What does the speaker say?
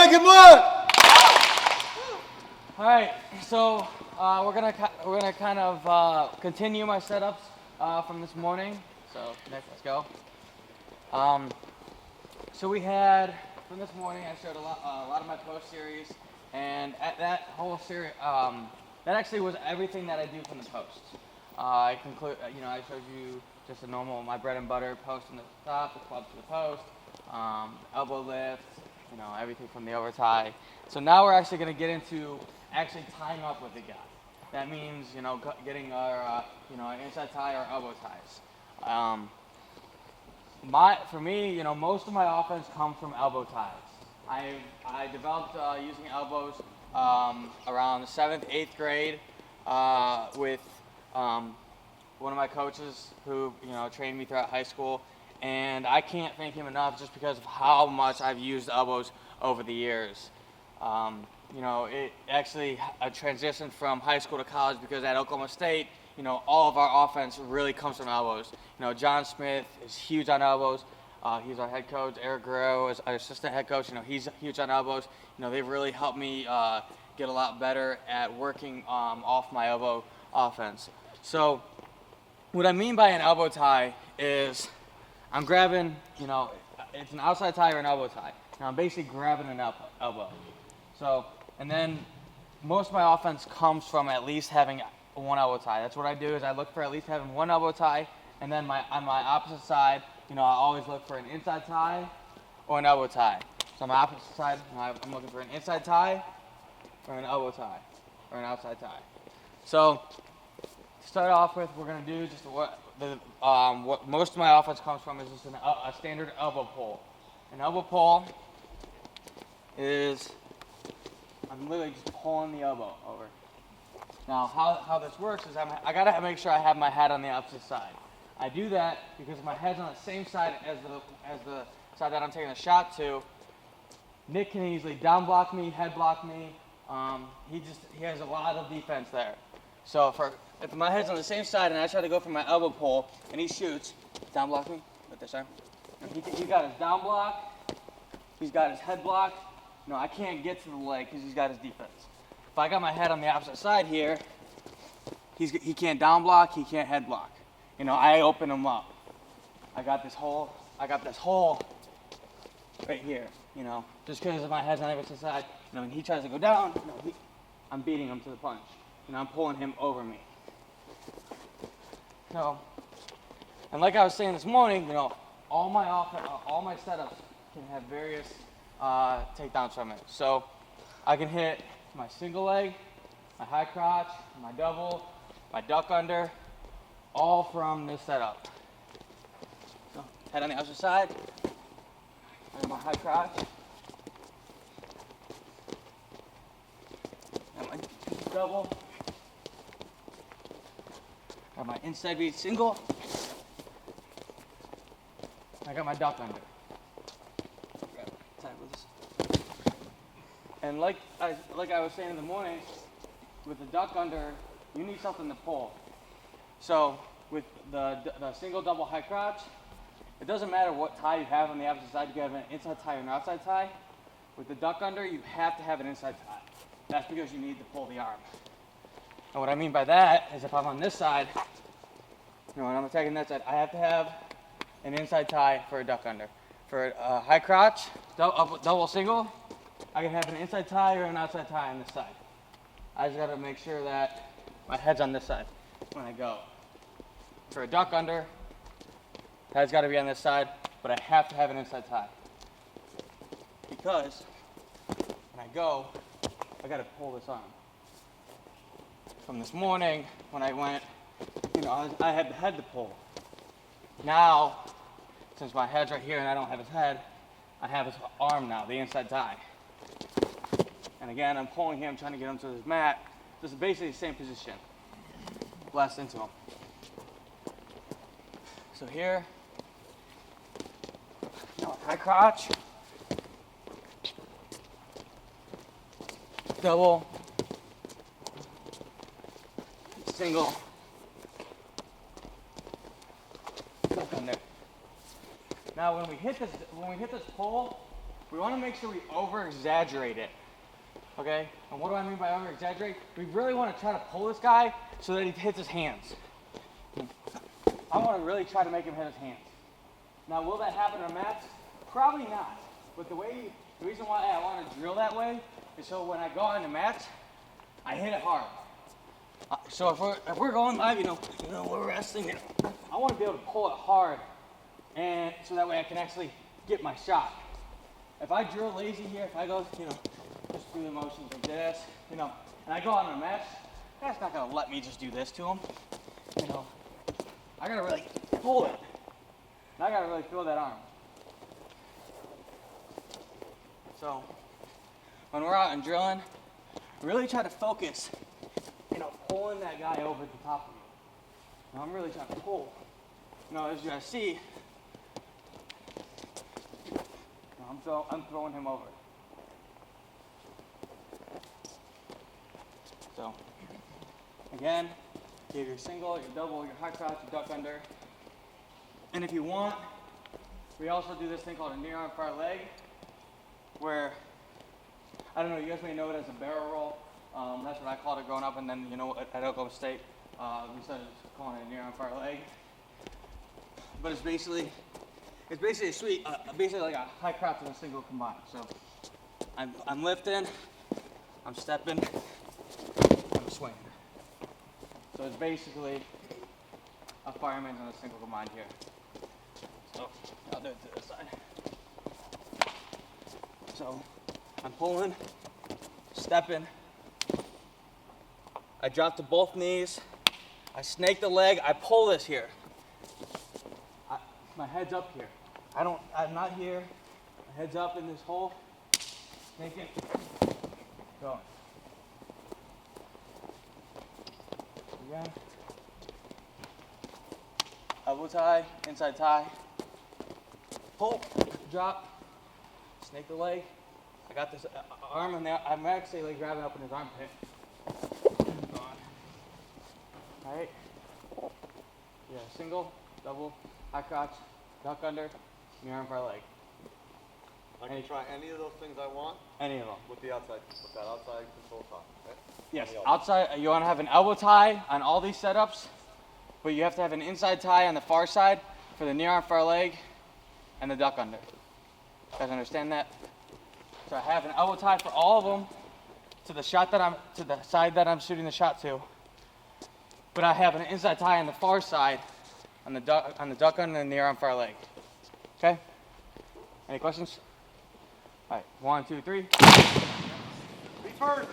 make it look. All right, so we're gonna kind of continue my setups from this morning. So next, let's go. So we had from this morning. I showed a lot of my post series, and at that whole series, that actually was everything that I do from the posts. I showed you just a normal my bread and butter post on the top, the club to the post, elbow lift, everything from the over tie. So now we're actually going to get into actually tying up with the guy. That means, getting our, inside tie or elbow ties. For me, most of my offense comes from elbow ties. I developed using elbows around the 7th, 8th grade with one of my coaches who, trained me throughout high school. And I can't thank him enough just because of how much I've used elbows over the years. It actually transitioned from high school to college because at Oklahoma State, all of our offense really comes from elbows. John Smith is huge on elbows. He's our head coach. Eric Guerrero is our assistant head coach. He's huge on elbows. They've really helped me get a lot better at working off my elbow offense. So what I mean by an elbow tie is I'm grabbing, it's an outside tie or an elbow tie. Now I'm basically grabbing an elbow. So, and then most of my offense comes from at least having one elbow tie. That's what I do is I look for at least having one elbow tie, and then on my opposite side, I always look for an inside tie or an elbow tie. So on my opposite side, I'm looking for an inside tie or an elbow tie or an outside tie. So to start off with, we're gonna do just what most of my offense comes from is just a standard elbow pull. An elbow pull is I'm literally just pulling the elbow over. Now, how this works is I gotta make sure I have my head on the opposite side. I do that because if my head's on the same side as the side that I'm taking a shot to, Nick can easily down block me, head block me. He has a lot of defense there. So if my head's on the same side and I try to go for my elbow pull and he shoots, down block me with this arm. He got his down block, he's got his head block. No, I can't get to the leg because he's got his defense. If I got my head on the opposite side here, he can't down block, he can't head block. I open him up. I got this hole right here, just because my head's on the opposite side. When he tries to go down, I'm beating him to the punch. I'm pulling him over me. So, and like I was saying this morning, all my setups can have various takedowns from it. So I can hit my single leg, my high crotch, my double, my duck under, all from this setup. So head on the other side, and my high crotch, and my double, got my inside beat single, I got my duck under. And like I was saying in the morning, with the duck under, you need something to pull. So with the single double high crotch, it doesn't matter what tie you have on the opposite side. You can have an inside tie or an outside tie. With the duck under, you have to have an inside tie. That's because you need to pull the arm. And what I mean by that is if I'm on this side, when I'm attacking that side, I have to have an inside tie for a duck under. For a high crotch, double single, I can have an inside tie or an outside tie on this side. I just gotta make sure that my head's on this side when I go. For a duck under, head's gotta be on this side, but I have to have an inside tie. Because when I go, I gotta pull this arm. From this morning, when I went, I had the head to pull. Now, since my head's right here and I don't have his head, I have his arm now, the inside tie. And again, I'm pulling him, trying to get him to his mat. This is basically the same position. Blast into him. So here, high crotch, double, single, duck under. Now when we hit this pole, we want to make sure we over-exaggerate it. Okay? And what do I mean by over-exaggerate? We really want to try to pull this guy so that he hits his hands. I want to really try to make him hit his hands. Now, will that happen on mats? Probably not. But the reason why I want to drill that way is so when I go on the mats, I hit it hard. So if we're going live, we're wrestling, I want to be able to pull it hard, and so that way I can actually get my shot. If I drill lazy here, if I go, just do the motions like this, and I go on the mats, that's not gonna let me just do this to him. I gotta really pull it. And I gotta really feel that arm. So when we're out and drilling, really try to focus, pulling that guy over the top of you. Now I'm really trying to pull. As you guys see, I'm throwing him over. So again, you have your single, your double, your high crouch, your duck under. And if you want, we also do this thing called a near arm far leg, where, I don't know, you guys may know it as a barrel roll. That's what I called it growing up, and then, at Oklahoma State, we started calling it a near arm far leg. But it's basically basically like a high crouch and a single combined. So I'm lifting, I'm stepping, I'm swinging. So it's basically a fireman and a single combined here. So I'll do it to this side. So I'm pulling, stepping. I drop to both knees. I snake the leg. I pull this here. My head's up here. I'm not here. My head's up in this hole. Snake it. Going. Again. Elbow tie, inside tie. Pull, drop, snake the leg. I got this arm in there. I'm actually grabbing up in his armpit. Alright. Yeah, single, double, high crotch, duck under, near arm far leg. I can try any of those things I want? Any of them. With that outside control top, okay? Yes, outside, you want to have an elbow tie on all these setups, but you have to have an inside tie on the far side for the near arm far leg and the duck under. You guys understand that? So I have an elbow tie for all of them to the side that I'm shooting the shot to. But I have an inside tie on the far side on the duck under and the near arm far leg. Okay? Any questions? All right, 1, 2, 3. Be first.